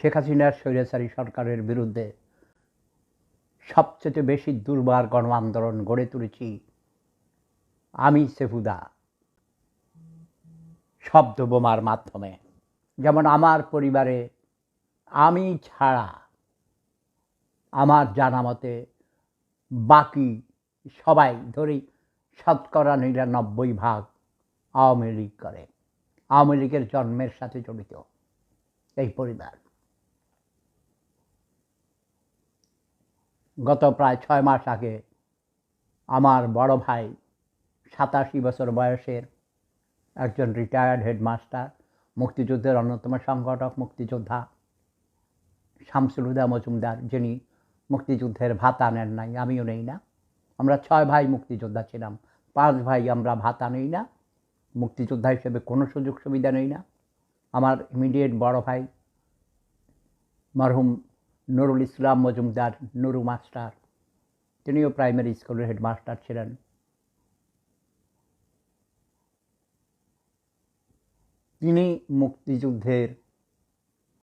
শেখ হাসিনার স্বৈরাচারী সরকারের বিরুদ্ধে সবচেয়ে বেশি দুর্বার গণ আন্দোলন গড়ে তুলেছি আমি সেফুদা, শব্দ বোমার মাধ্যমে। যেমন আমার পরিবারে আমি ছাড়া আমার জানা মতে বাকি সবাই ধরি ৯৯% আওয়ামী লীগ করে। আওয়ামী লীগের জন্মের সাথে জড়িত এই পরিবার। গত প্রায় ৬ মাস আগে আমার বড় ভাই ৮৭ বছর বয়সের একজন রিটায়ার্ড হেডমাস্টার, মুক্তিযুদ্ধের অন্যতম সংগঠক মুক্তিযোদ্ধা শামসুল হুদা মজুমদার, যিনি মুক্তিযুদ্ধের ভাতা নেন নাই, আমিও নেই না। আমরা ৬ ভাই মুক্তিযোদ্ধা ছিলাম, ৫ ভাই আমরা ভাতা নেই না, মুক্তিযোদ্ধা হিসেবে কোনো সুযোগ সুবিধা নেই না। আমার ইমিডিয়েট বড় ভাই মরহুম নুরুল ইসলাম মজুমদার, নুরু মাস্টার, তিনিও প্রাইমারি স্কুলের হেডমাস্টার ছিলেন। তিনি মুক্তিযুদ্ধের